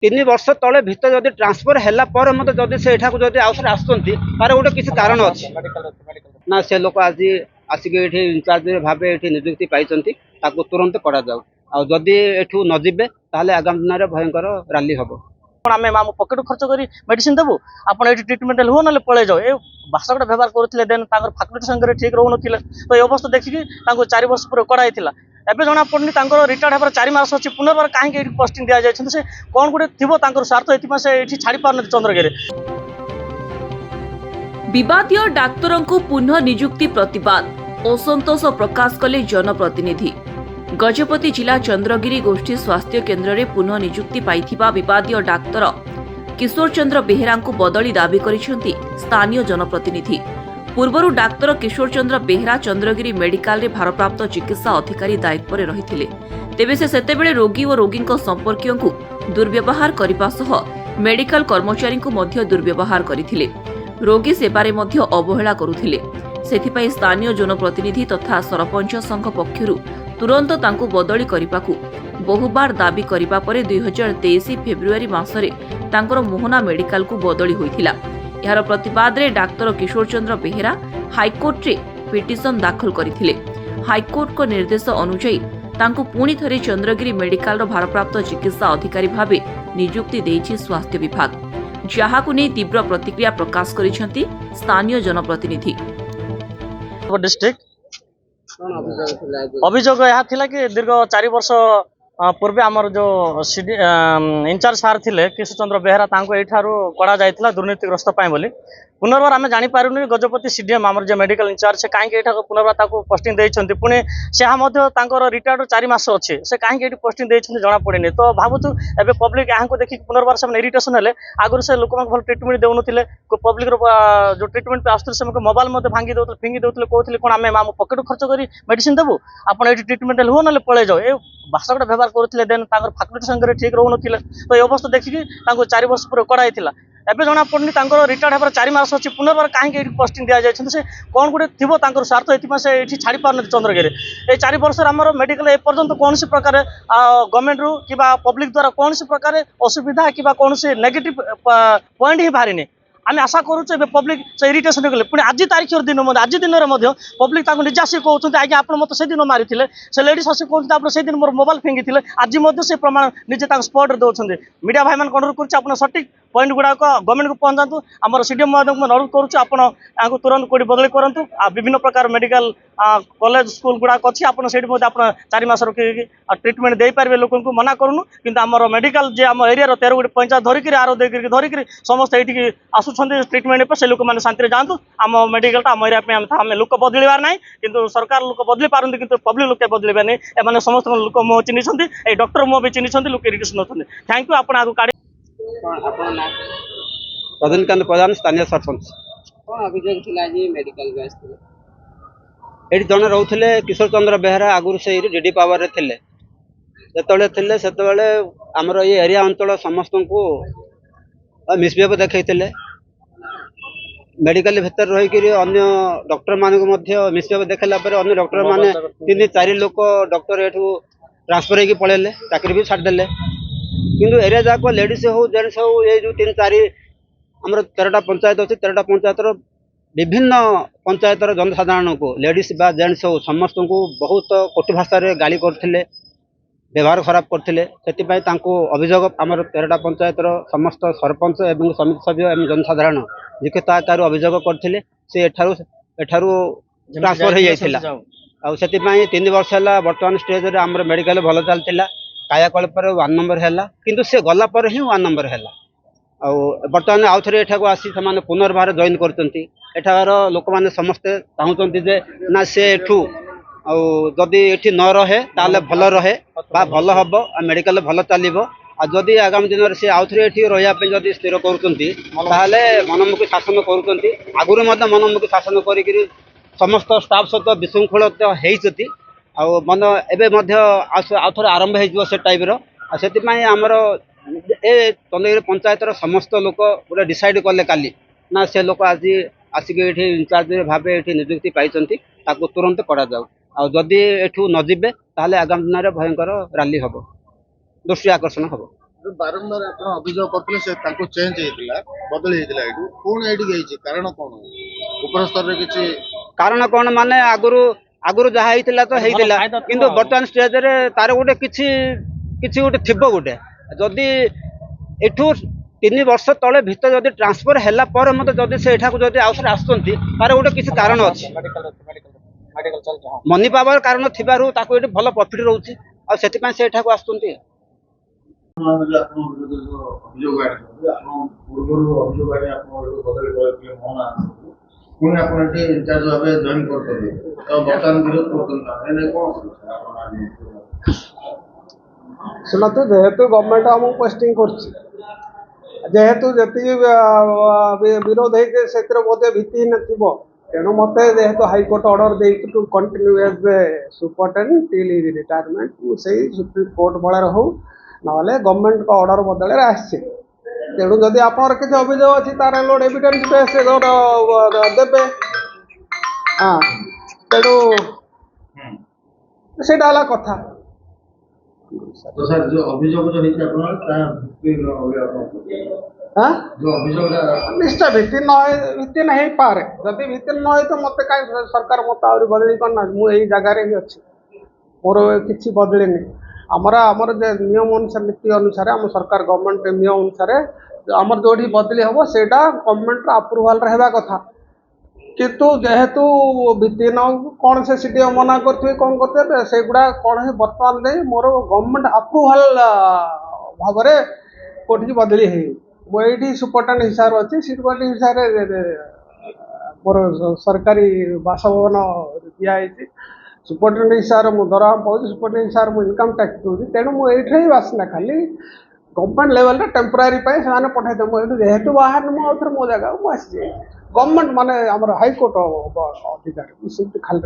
तीन वर्ष तले भीतर जब ट्रांसफर है मत जब से आउे आसुँच तार गोटे किसी कारण अच्छे ना से लोक आज आसिक इनचार्ज भाव ये निजुक्ति पाई तुरंत करा जाऊ आदि एठू न जीवे ताहले आगामी दिन में भयंकर रैली हम आम आम पकेट खर्च कर मेडिसिन देवु आप ट्रिटमेंट हुआ ना पलि जाओ ये भाषा गोटे व्यवहार करुले देन फैकल्टी संगे ठीक रोन तो ये अवस्था देखिकी 4 वर्ष पूरा कड़ाई एवं जना पड़नी रिटायर्ड होकर 4 मास अच्छी पुनर्बार कहीं पोस्टिंग दि जाए से कौन गोटे थी स्वार्थ ये छाड़ी पार चंद्रगिरी विवादीय डाक्तरों को पुनः नियुक्ति प्रतिवाद असंतोष प्रकाश कले जनप्रतिनिधि गजपति जिला चंद्रगिरी गोष्ठी स्वास्थ्य केन्द्र में पुनः नियुक्ति पाइथिबा विवादीय डाक्तर किशोर चंद्र बेहेरा को बदली दाबी करिसेंती स्थानीय जनप्रतिनिधि पूर्वरु डाक्तर किशोर चंद्र बेहेरा चंद्रगिरी मेडिकल रे भारप्राप्त चिकित्सा अधिकारी दायित्व में रहिथिले तेबे से सेतेबेले रोगी और रोगी संपर्कीय को दुर्व्यवहार करने सह मेडिकल कर्मचारी को मध्य दुर्व्यवहार करथिले रोगी सेवारे मध्य अवहेला करुथिले सेथिपाई स्थानीय जनप्रतिनिधि तथा सरपंच संघ पक्षरु तुरंत तांकु बदली करिबाकू बहुबार दाबी करिबा परे 2023 फेब्रुआरी मासरे तांकर मोहना मेडिकल को बदली होइथिला। यार प्रतिवाद रे डाक्तर किशोर चंद्र बेहेरा हाईकोर्ट रे पिटिशन दाखल करथिले। हाईकोर्ट को निर्देश अनुसार तांकु पुणी थरे चंद्रगिरी मेडिकल रो भारप्राप्त चिकित्सा अधिकारी भाबे नियुक्ति देइछि स्वास्थ्य विभाग जहाकु नै तीव्र प्रतिक्रिया प्रकाश करिसेंती स्थानीय जनप्रतिनिधि। डिस्ट्रिक्ट अभियोग यह थिला कि दीर्घ 4 वर्ष पूर्वे आमर जो इंचार्ज सार थिले किशोर चंद्र बेहेरा तांको एठारू कड़ा जाइथिला दुर्नीतिग्रस्त पाए बोली पुनर्बार आम जानीपारूनी गजपति सीडीएम आमर जो मेडिकल इंचार्ज से कहीं एठा पुनर्बार ताको पोस्टिंग देइछन्ति पुणे से रिटायर्ड 4 मास अच्छे से कहीं ये पोस्टिंग देइछन्ति जना पड़ेनि तो भावुछु एबे पब्लिक यहाँ को देखि पुनर्बार से इरिटेशन हेले आगुरी से लोक भल ट्रिटमेंट देउनथिले पब्लिक जो ट्रिटमेंट पे आसुଥିଲେ से मोबाइल मते भांगी देउଥିଲେ फिंगी देउଥିଲେ कहउଥିଲେ कोन आम आम पकेट खर्च करी मेडिसिन देबु आपण एठी ट्रिटमेंट हुआ ना पलि जाओ ये भाषा गोटे व्यवहार करुले देन फैकल्टी संगे ठीक रोन तो ये अवस्था देखिकी 4 वर्ष पूरा कड़ाई एवं जना पड़नी रिटायर्ड होकर 4 मास अच्छी पुनर्बार कहीं पोस्टिंग दि जाए से कौन गोटे थी स्वार्थ ये छाड़ी पार चंद्रगिरी ये 4 वर्ष आम मेडिकल एपर्यंत कौन प्रकार गवर्नमेंट रु कि पब्लिक द्वारा कौन प्रकार असुविधा कि कौन नेगेटिव पॉइंट ही बाहरी आम आशा करुचे पब्लिक से इरिटेशन गले पुणी आज तारीख दिन आज दिन में पब्लिक निजे आसिक कहते आज्ञा आप मत से दिन मारी से लेडीज आसिक कहते आप से दिन मोर मोबाइल फिंगी आज से प्रमाण निजे स्पॉट दौरान मीडिया भाई मान अनुरोध कर सठिक पॉइंट गुड़ाक गवर्नमेंट को पहुंचातु आम सीडीएम महोदय को अनुरोध करुँ तुरंत कोई बदली करूँ विभिन्न प्रकार मेडिकल कॉलेज स्कूल गुड़ाक अच्छी आप 4 मास रखिक ट्रिटमेंट दे पारे लोक मना करूँ किंतु आम मेडिकल जे आम एरिया 13 गोटे पंचायत धरिकी आरो धरिक समस्त ये आसुँच ट्रिटमेंट से लोक मैंने शांति जातु आम मेडिकल आम एरिया आम लोक बदलवार ना कि सरकार लोक बदली पारती कि पब्लिक लोक बदलवा नहीं एम समस्त लोक मुह चिन्ह डॉक्टर मुह भी चिन्ह लोक इरिटेशन होते थैंक यू आप आगे काढ़ रजनीकांत प्रधान स्थानीय सरपंच कौन अभियोग थिला जी मेडिकल गैस ये जन रोते किशोर चंद्र बेहेरा आगुरी से डीडी पावर थे जो आमर ये एरिया अंचल समस्त को मिसबिहेव देखते मेडिकल भितर रहीकि अन्य डॉक्टर मानक मिसबिहेव देखला अन्य डॉक्टर माने 3-4 लोक डॉक्टर एठू ट्रांसफर होगी पलैले चाकरी भी छाड़देले किंतु एरिया जाक लेडीज हो जेन्ट्स हो ये जो 3-4 आमर 13टा पंचायत अच्छी 13टा पंचायत विभिन्न पंचायतर जनसाधारण को लेडीज बा जेन्ट्स हो समस्त को बहुत कटु भाषा गाली करते व्यवहार खराब करते अभियोग आमर 13टा पंचायतर समस्त सरपंच एवं समिति सभ्य एवं जनसाधारण लिखित आकार अभियोग करते से एठारू ट्रांसफर हो जाता से 3 वर्ष है बर्तमान स्टेज आमर मेडिकल भल चलता कायाकल्प 1 नंबर है किंतु से गला पर ही 1 नंबर है बर्तमान आउ थे एठाक आसी से पुनर्बार जॉइन कर लोक मैंने समस्ते चाहते जे ना से एठू जदि ये न रहे ताले भल रहे बा भल हम मेडिकल भल चलो जदि आगामी दिन में सी आउ थे ये रही स्थिर कर मनमुखी शासन कर मनमुखी शासन कर समस्त स्टाफ सहित विशृंखलित होती मन एवं आउ थे आरंभ हो टाइप से आमर ए चंद्रगिरी पंचायत समस्त लोक गोटे डिसाइड कले काली ना से लोक आज आसिक ये इनचार्ज भाव ये निजुक्ति पाई तुरंत करा जाऊ आदि एठू न जीवे ताहले आगामी दिन में भयंकर रैली हम दृष्टि आकर्षण हम। ବାରମ୍ବାର ଆପଣ ଅଭିଯୋଗ କରୁଥିଲେ ସେ ତାଙ୍କୁ ଚେଞ୍ଜ ହେଇଥିଲା ବଦଳି ହେଇଥିଲା ଏଇଠୁ ପୁଣି ଏଇଠିକି ହେଇଛି କାରଣ କଣ ଉପର ସ୍ତରରେ କିଛି କାରଣ କଣ ମାନେ ଆଗରୁ ଯାହା ହେଇଥିଲା ତ ହେଇଥିଲା କିନ୍ତୁ ବର୍ତ୍ତମାନ ଷ୍ଟେଜରେ ତାର ଗୋଟେ କିଛି ଗୋଟେ ଥିବ ଗୋଟେ ଯଦି ଏଠୁ 3 ବର୍ଷ ତଳେ ଭିତରେ ଯଦି ଟ୍ରାନ୍ସଫର ହେଲା ପରେ ମତେ ଯଦି ସେ ଏଠାକୁ ଯଦି ଆଉଥରେ ଆସୁଛନ୍ତି ତାର ଗୋଟେ କିଛି କାରଣ ଅଛି ମନି ପାୱାର କାରଣ ଥିବାରୁ ତାକୁ ଏଠି ଭଲ ପ୍ରଫିଟ୍ ରହୁଛି ଆଉ ସେଥିପାଇଁ ସେ ଏଠାକୁ ଆସୁଛନ୍ତି। ଅଭିଯୋଗ ଆଣିଛନ୍ତି ଆପଣ ପୂର୍ବରୁ ଅଭିଯୋଗ ଆଣି ଆପଣ ବଦଳି କରିଥିଲେ ମୋହନ ପୁଣି ଆପଣ ଏଠି ଇନଚାର୍ଜ ଭାବେ ଜଏନ୍ କରୁଛନ୍ତି ତ ବର୍ତ୍ତମାନ ବିରୋଧ କରୁଛନ୍ତି କଣ ଶୁଣନ୍ତୁ ଯେହେତୁ ଗଭର୍ଣ୍ଣମେଣ୍ଟ ଆମକୁ ପୋଷ୍ଟିଂ କରୁଛି ଯେହେତୁ ଯେତିକି ବିରୋଧ ହେଇଛି ସେଥିରେ ବୋଧେ ଭିତ୍ତିହୀନ ଥିବ ତେଣୁ ମୋତେ ଯେହେତୁ ହାଇକୋର୍ଟ ଅର୍ଡର ଦେଇଛି to continue as a superintendent till is retirement ମୁଁ ସେଇ ସୁପ୍ରିମ କୋର୍ଟ ବଳରେ ହଉ ନହେଲେ ଗଭର୍ଣ୍ଣମେଣ୍ଟଙ୍କ ଅର୍ଡର ବଦଳରେ ଆସିଛି ତେଣୁ ଯଦି ଆପଣଙ୍କର କିଛି ଅଭିଯୋଗ ଅଛି ତାର ଲୋଡ୍ ଏଭିଡେନ୍ସ ବେସ୍ ଦେବେ ହଁ ତେଣୁ ସେଇଟା ହେଲା କଥା। तो सर जो अभियोग जो है आपन ता हाँ जो अभियोग निश्चय भित्ति नहीं पारे जदि भित्ति न तो मत कहीं सरकार मत आहुरी बदली करना मुझे जगार ही अच्छी मोर किसी बदलनी आमर नियम अनुसार नीति अनुसार आम सरकार गवर्नमेंट नियम अनुसार आमर जो बदली हम से गवर्नमेंट अप्रुवाल रहा कथा किंतु जेहेतु भित्तिहीन कौन से सीडीओ मना करते कौन करते से गुड़ा कौन है बर्तमान नहीं मोर गवर्नमेंट अप्रुवाल भाव में कोठी बदली है मुझे सुपरटेंडेंट हिसाब अच्छी सुपरटेंडेंट हिसाब से मोर सरकारी बासभवन दिखाई सुपरटेंडेंट हिसाब से मुझे दरमा पाऊँ सुपरटेंडेंट हिसाब से मुझे इनकम टैक्स दूसरी तेणु मुझे बासना खाली गवर्नमेंट लेवल टेम्पोरारी से पठाई मुझे जेहेतु बाहर मुझे मो जगह मुझे गवर्नमेंट माने हमर हाईकोर्ट अधिकारी खाली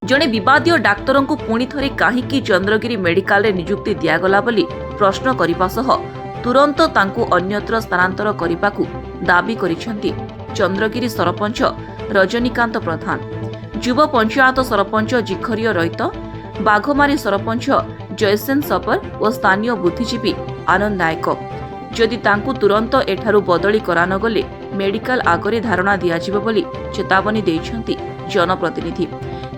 जड़े विवादीय डाक्तर को पुणी थरे कहीं चंद्रगिरी मेडिकल रे नियुक्ति दिगला बोली प्रश्न करने सह तुरंत तांकु अन्यत्र स्थानांतर करने को दाबी करिसेंती चंद्रगिरी सरपंच रजनीकांत प्रधान युव पंचायत सरपंच जिखरिय रईत बाघमारी सरपंच जयसेन सपर और स्थानीय बुद्धिजीवी आनंद नायक जदि तांकु तुरंत एठारु बदली करान गले मेडिकल आगरे धारणा दियाजिबो बोली चेतावनी देइछंती जनप्रतिनिधि।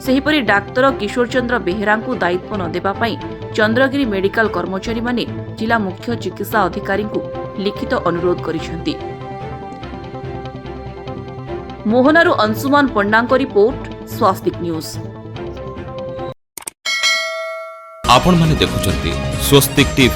सेहिपरि डाक्तर किशोर चंद्र बेहेरा को दायित्व न देबा पई चंद्रगिरी मेडिकल कर्मचारी माने जिला मुख्य चिकित्सा अधिकारी को लिखित अनुरोध करिसेंती। मोहनारू अंशुमान पंडांक रिपोर्ट स्वास्तिक न्यूज। आपण माने देखुचंती स्वस्तिक टीवी।